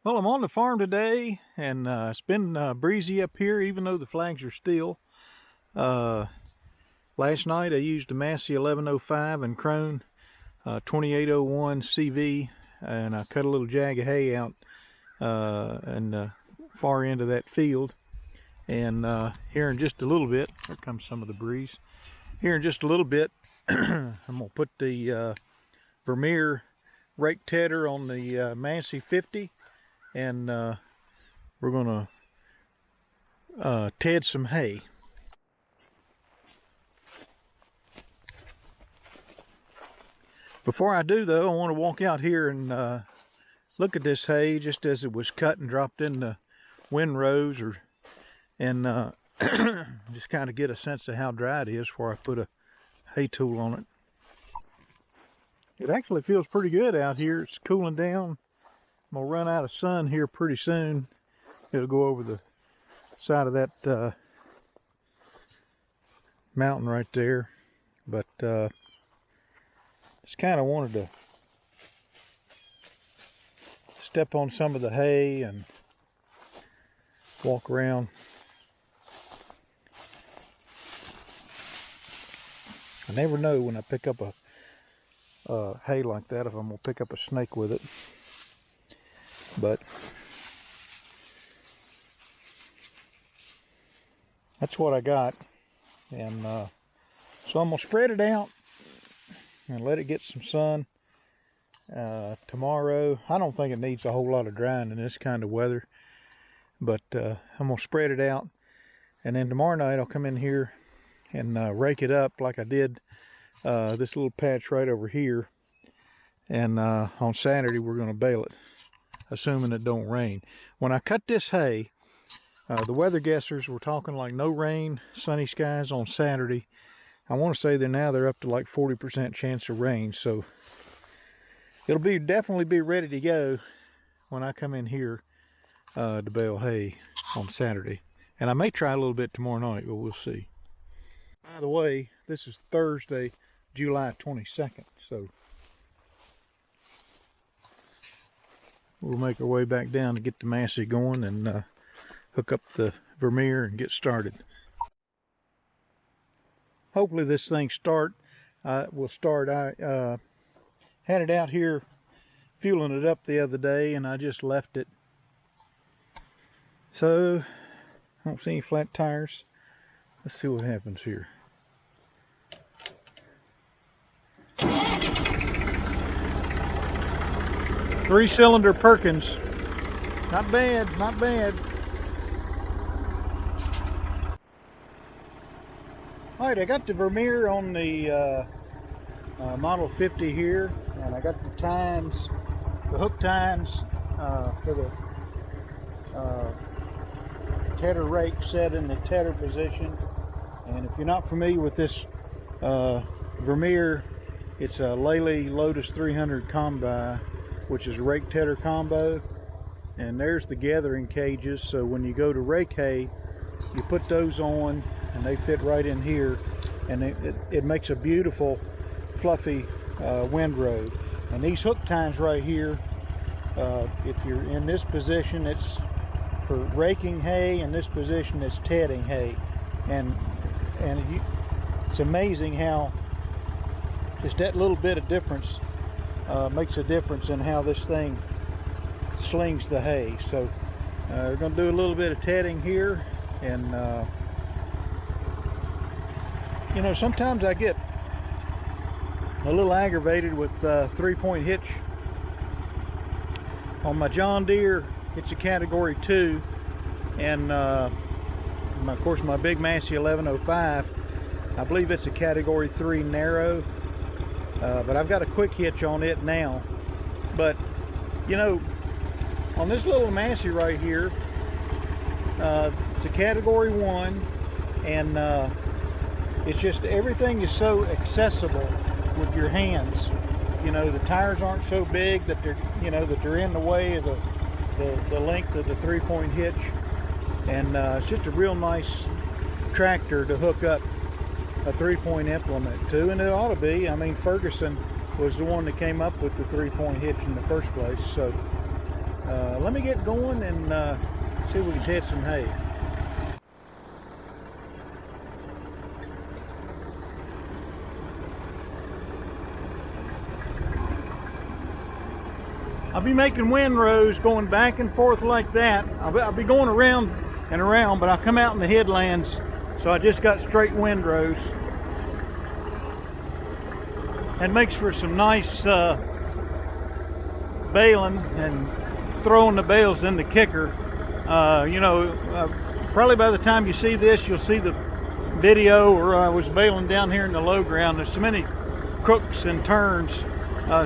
Well, I'm on the farm today, and it's been breezy up here, even though the flags are still. Last night I used the Massey 1105 and Crone 2801 CV, and I cut a little jag of hay out in the far end of that field. And here in just a little bit, here comes some of the breeze. Here in just a little bit, I'm gonna put the Vermeer rake tedder on the Massey 50. And we're going to ted some hay. Before I do, though, I want to walk out here and look at this hay just as it was cut and dropped in the windrows, and just kind of get a sense of how dry it is before I put a hay tool on it. It actually feels pretty good out here. It's cooling down. I'm gonna run out of sun here pretty soon. It'll go over the side of that mountain right there, but just kind of wanted to step on some of the hay and walk around. I never know when I pick up a hay like that if I'm gonna pick up a snake with it. But that's what I got, and so I'm gonna spread it out and let it get some sun tomorrow. I don't think it needs a whole lot of drying in this kind of weather, but I'm gonna spread it out, and then tomorrow night I'll come in here and rake it up like I did this little patch right over here, and on Saturday we're gonna bale it, assuming it don't rain. When I cut this hay, the weather guessers were talking like no rain, sunny skies on Saturday. I want to say that now they're up to like 40% chance of rain, so it'll definitely be ready to go when I come in here to bale hay on Saturday. And I may try a little bit tomorrow night, but we'll see. By the way, this is Thursday, July 22nd, so we'll make our way back down to get the Massey going and hook up the Vermeer and get started. Hopefully this thing will start. I had it out here fueling it up the other day, and I just left it. So I don't see any flat tires. Let's see what happens here. Three-cylinder Perkins. Not bad, not bad. Alright, I got the Vermeer on the Model 50 here, and I got the tines, the hook tines for the tedder rake set in the tedder position. And if you're not familiar with this Vermeer, it's a Lely Lotus 300 Combi, which is a rake tedder combo. And there's the gathering cages, so when you go to rake hay, you put those on and they fit right in here, and it makes a beautiful fluffy windrow. And these hook tines right here, if you're in this position, it's for raking hay, and this position is tedding hay. And it's amazing how just that little bit of difference makes a difference in how this thing slings the hay. So we're going to do a little bit of tedding here, and you know, sometimes I get a little aggravated with 3-point hitch. On my John Deere, it's a category 2, and of course my big Massey 1105, I believe it's a category 3 narrow, but I've got a quick hitch on it now. But you know, on this little Massey right here, it's a category 1, and it's just everything is so accessible with your hands. You know, the tires aren't so big that they're in the way of the length of the 3-point hitch, and it's just a real nice tractor to hook up a 3-point implement to, and it ought to be. I mean, Ferguson was the one that came up with the 3-point hitch in the first place. So let me get going and see if we can head some hay. I'll be making windrows going back and forth like that. I'll be going around and around, but I'll come out in the headlands, so I just got straight windrows. It makes for some nice baling and throwing the bales in the kicker. Probably by the time you see this, you'll see the video where I was baling down here in the low ground. There's so many crooks and turns.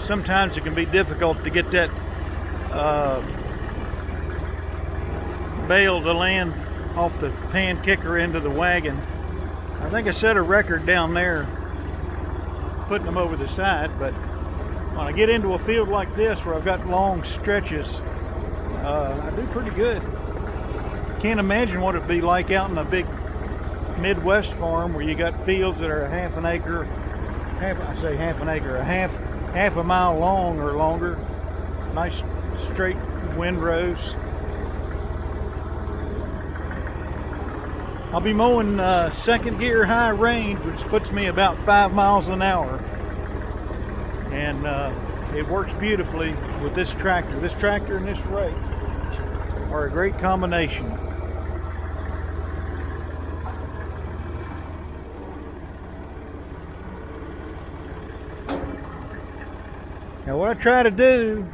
Sometimes it can be difficult to get that bale to land off the pan kicker into the wagon. I think I set a record down there putting them over the side, but when I get into a field like this where I've got long stretches, I do pretty good. Can't imagine what it'd be like out in a big Midwest farm where you got fields that are a half an acre, half a mile long or longer. Nice straight windrows. I'll be mowing second gear high range, which puts me about 5 miles an hour. And it works beautifully with this tractor. This tractor and this rake are a great combination. Now what I try to do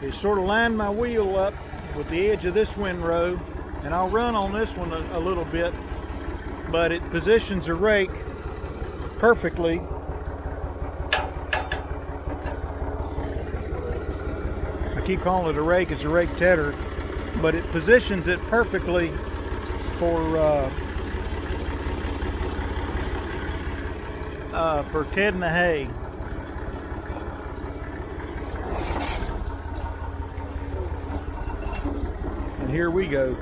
is sort of line my wheel up with the edge of this windrow, and I'll run on this one a little bit, but it positions the rake perfectly. I keep calling it a rake, it's a rake tedder, but it positions it perfectly for tedding the hay. And here we go.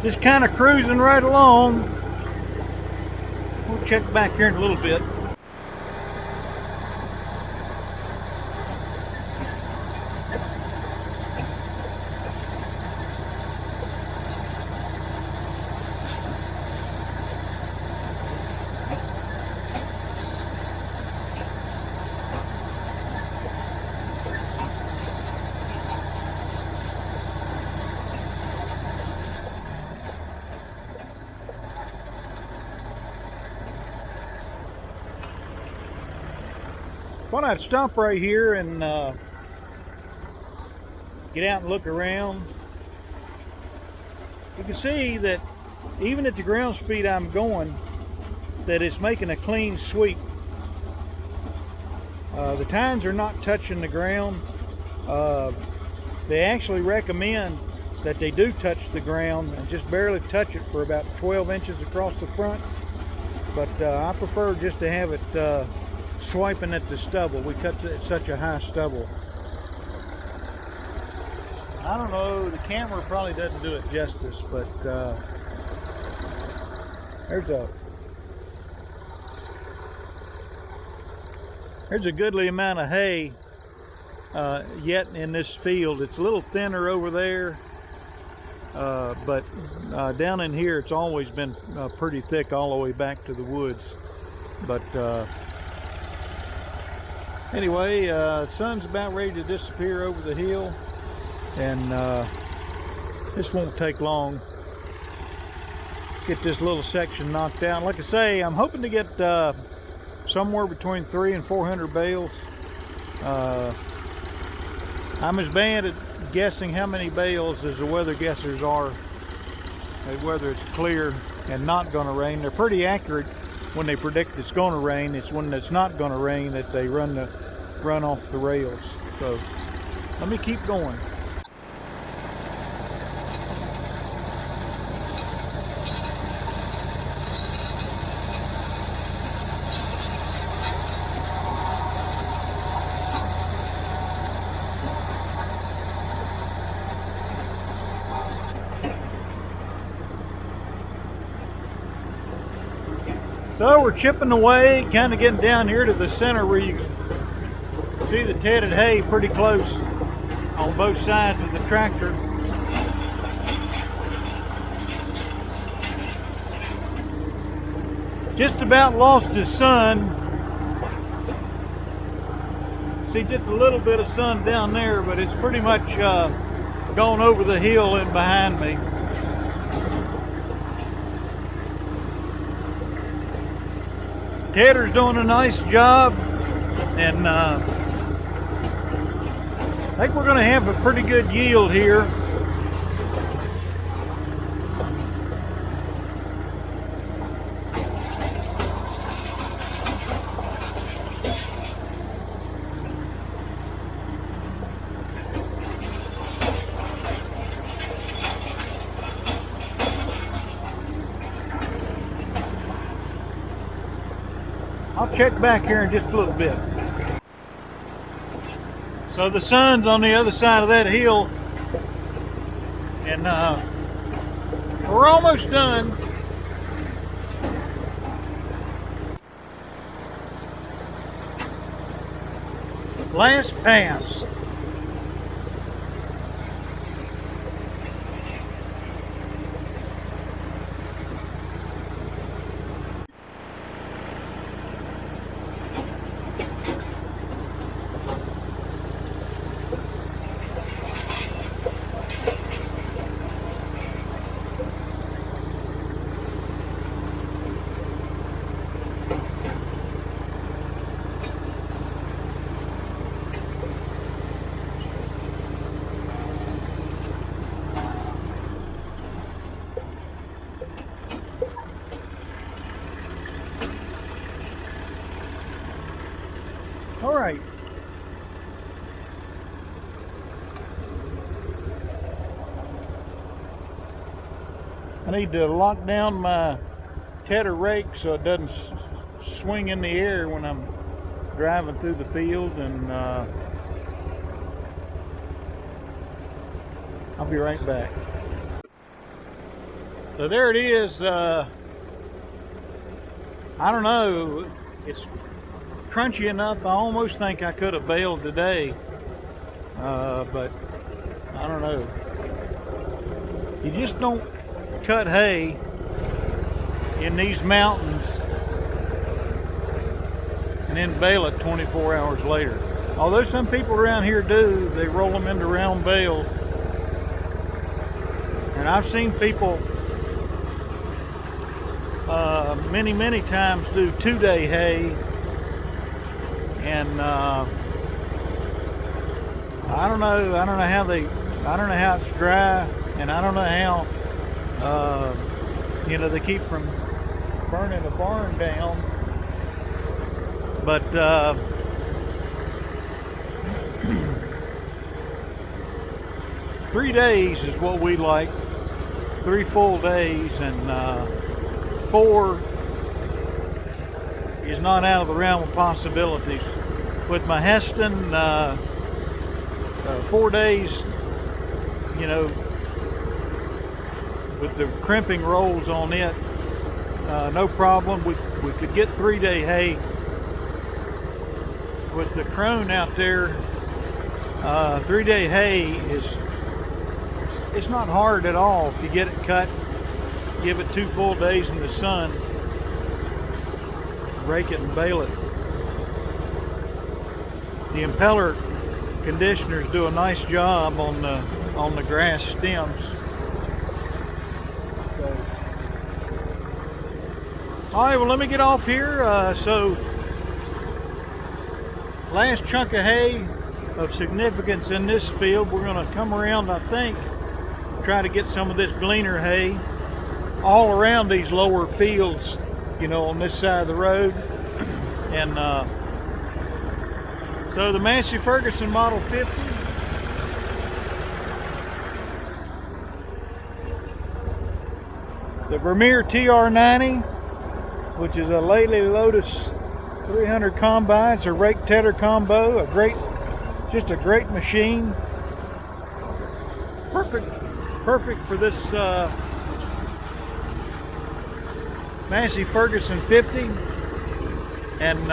Just kind of cruising right along. We'll check back here in a little bit. Thought I'd stop right here and get out and look around. You can see that even at the ground speed I'm going, that it's making a clean sweep. The tines are not touching the ground. They actually recommend that they do touch the ground and just barely touch it for about 12 inches across the front. But I prefer just to have it swiping at the stubble. We cut such a high stubble. I don't know, the camera probably doesn't do it justice, but there's a goodly amount of hay yet in this field. It's a little thinner over there, but down in here it's always been pretty thick all the way back to the woods. But anyway, sun's about ready to disappear over the hill, and this won't take long. Get this little section knocked out. Like I say, I'm hoping to get somewhere between 300 and 400 bales. I'm as bad at guessing how many bales as the weather guessers are at whether it's clear and not going to rain. They're pretty accurate when they predict it's going to rain. It's when it's not going to rain that they run off the rails. So let me keep going. So we're chipping away, kind of getting down here to the center where you can see the tedded hay pretty close on both sides of the tractor. Just about lost his sun. See just a little bit of sun down there, but it's pretty much gone over the hill and behind me. Tedder's doing a nice job, and I think we're going to have a pretty good yield here. I'll check back here in just a little bit. So the sun's on the other side of that hill, and we're almost done. Last pass. All right. I need to lock down my tedder rake so it doesn't swing in the air when I'm driving through the field, and I'll be right back. So there it is. I don't know. It's crunchy enough. I almost think I could have baled today, but I don't know. You just don't cut hay in these mountains and then bale it 24 hours later. Although some people around here do, they roll them into round bales. And I've seen people many times do 2-day hay. And I don't know how it's dry, and I don't know how they keep from burning the barn down. But 3 days is what we like, 3 full days, and 4 is not out of the realm of possibilities. With my Heston, 4 days, with the crimping rolls on it, no problem. We could get 3-day hay. With the crone out there, 3-day hay it's not hard at all if you get it cut. Give it 2 full days in the sun, rake it and bale it. The impeller conditioners do a nice job on the grass stems. So, all right, well, let me get off here. So last chunk of hay of significance in this field. We're going to come around, I think, try to get some of this gleaner hay all around these lower fields, you know, on this side of the road. And so the Massey Ferguson Model 50, the Vermeer TR90, which is a Lely Lotus 300 Combi. It's a rake tedder combo, just a great machine. Perfect for this Massey Ferguson 50. And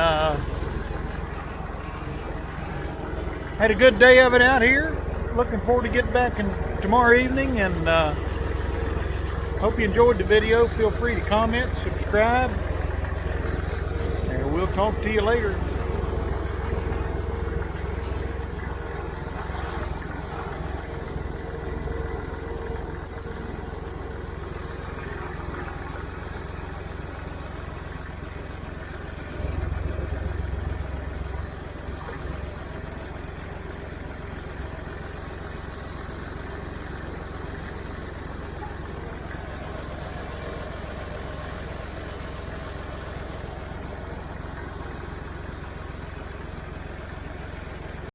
had a good day of it out here. Looking forward to getting back tomorrow evening, and hope you enjoyed the video. Feel free to comment, subscribe, and we'll talk to you later.